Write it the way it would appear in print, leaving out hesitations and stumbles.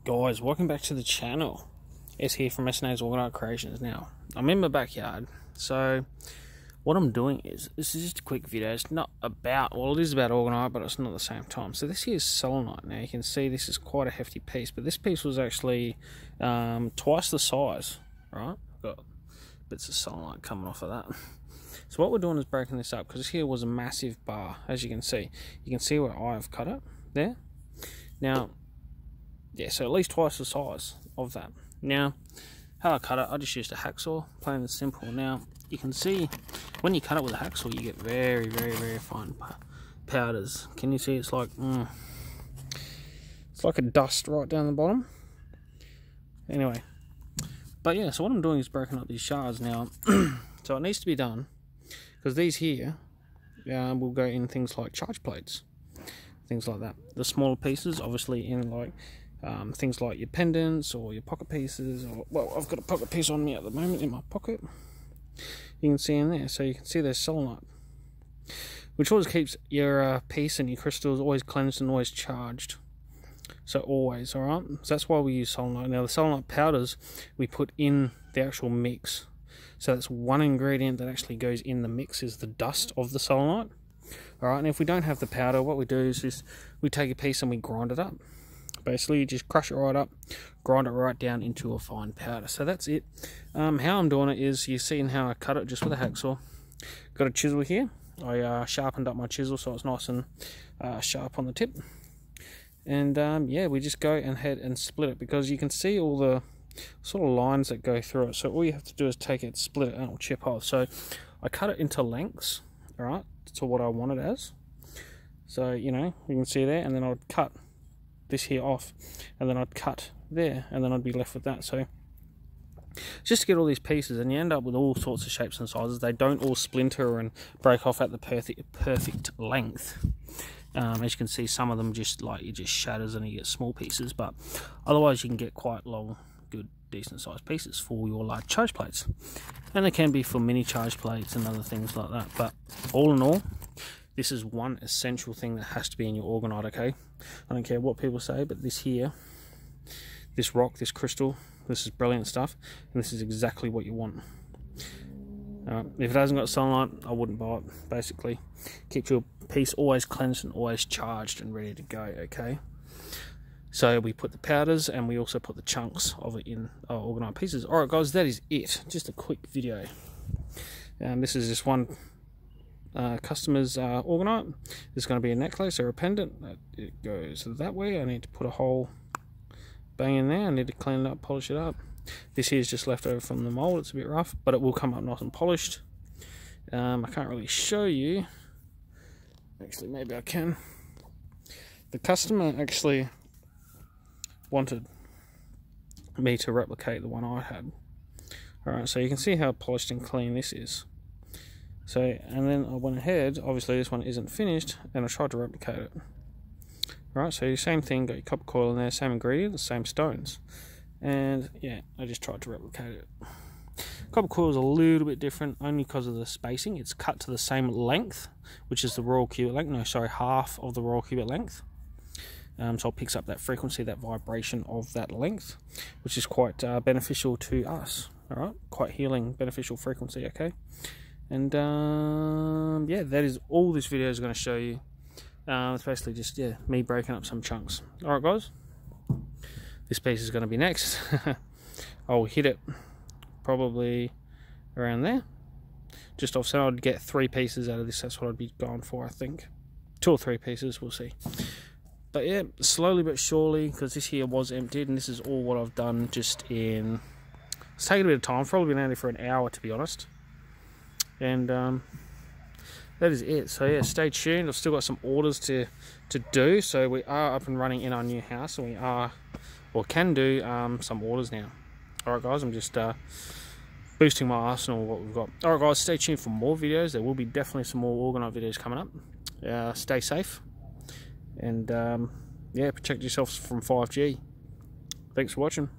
Guys, welcome back to the channel. It's here from s&a'sorgnitecreations. Now, I'm in my backyard, so what I'm doing is, this is just a quick video. It's not about, well, it is about orgonite, but it's not at the same time. So this here is selenite. Now you can see this is quite a hefty piece, but this piece was actually twice the size, right? Got bits of selenite coming off of that. So what we're doing is breaking this up, because this here was a massive bar, as you can see. You can see where I've cut it there. Now, yeah, so at least twice the size of that. Now, how I cut it, I just used a hacksaw, plain and simple. Now, you can see when you cut it with a hacksaw, you get very, very, very fine powders. Can you see? It's like it's like a dust right down the bottom. Anyway, but yeah, so what I'm doing is breaking up these shards now. So it needs to be done, because these here will go in things like charge plates, things like that. The smaller pieces, obviously, in like things like your pendants or your pocket pieces, or, well, I've got a pocket piece on me at the moment in my pocket. You can see in there, so you can see there's selenite, which always keeps your piece and your crystals always cleansed and always charged. So always, alright? So that's why we use selenite. Now the selenite powders we put in the actual mix. So that's one ingredient that actually goes in the mix, is the dust of the selenite. Alright, and if we don't have the powder, what we do is just we take a piece and we grind it up. Basically, you just crush it right up, grind it right down into a fine powder. So that's it. How I'm doing it is, you're seeing how I cut it just with a hacksaw. Got a chisel here. I sharpened up my chisel so it's nice and sharp on the tip. And yeah, we just go ahead and split it, because you can see all the sort of lines that go through it. So all you have to do is take it, split it, and it'll chip off. So I cut it into lengths, all right, to what I want it as. So, you know, you can see there, and then I would cut this here off, and then I'd cut there, and then I'd be left with that. So just to get all these pieces, and you end up with all sorts of shapes and sizes. They don't all splinter and break off at the perfect length. As you can see, some of them just like, it just shatters and you get small pieces, but otherwise you can get quite long, good, decent sized pieces for your large charge plates. And they can be for mini charge plates and other things like that. But all in all, this is one essential thing that has to be in your orgonite, okay? I don't care what people say, but this here, this rock, this crystal, this is brilliant stuff, and this is exactly what you want. If it hasn't got selenite, I wouldn't buy it, basically. Keep your piece always cleansed and always charged and ready to go, okay? So we put the powders, and we also put the chunks of it in our orgonite pieces. Alright guys, that is it. Just a quick video. This is just one customer's orgonite. There's going to be a necklace or a pendant. It goes that way. I need to put a hole bang in there. I need to clean it up, polish it up. This here is just left over from the mold. It's a bit rough, but it will come up nice and polished. I can't really show you. Actually, maybe I can. The customer actually wanted me to replicate the one I had. Alright, so you can see how polished and clean this is. So, and then I went ahead, obviously this one isn't finished, and I tried to replicate it. Right, so same thing, got your copper coil in there, same ingredient, the same stones. And yeah, I just tried to replicate it. Copper coil is a little bit different, only because of the spacing. It's cut to the same length, which is the royal cubit length. No, sorry, half of the royal cubit length. So it picks up that frequency, that vibration of that length, which is quite beneficial to us. Alright, quite healing, beneficial frequency, okay? And yeah, that is all this video is going to show you. It's basically just, yeah, me breaking up some chunks. Alright guys, this piece is going to be next. I'll hit it probably around there, just offset. I'd get 3 pieces out of this. That's what I'd be going for, I think. 2 or 3 pieces, we'll see. But yeah, slowly but surely, because this here was emptied, and this is all what I've done just in, it's taken a bit of time. I've probably been out here for an hour, to be honest. And that is it. So yeah, stay tuned. I've still got some orders to do. So we are up and running in our new house, and we are, or can do, some orders now. Alright guys, I'm just boosting my arsenal of what we've got. Alright guys, stay tuned for more videos. There will be definitely some more orgonite videos coming up. Stay safe, and yeah, protect yourselves from 5G. Thanks for watching.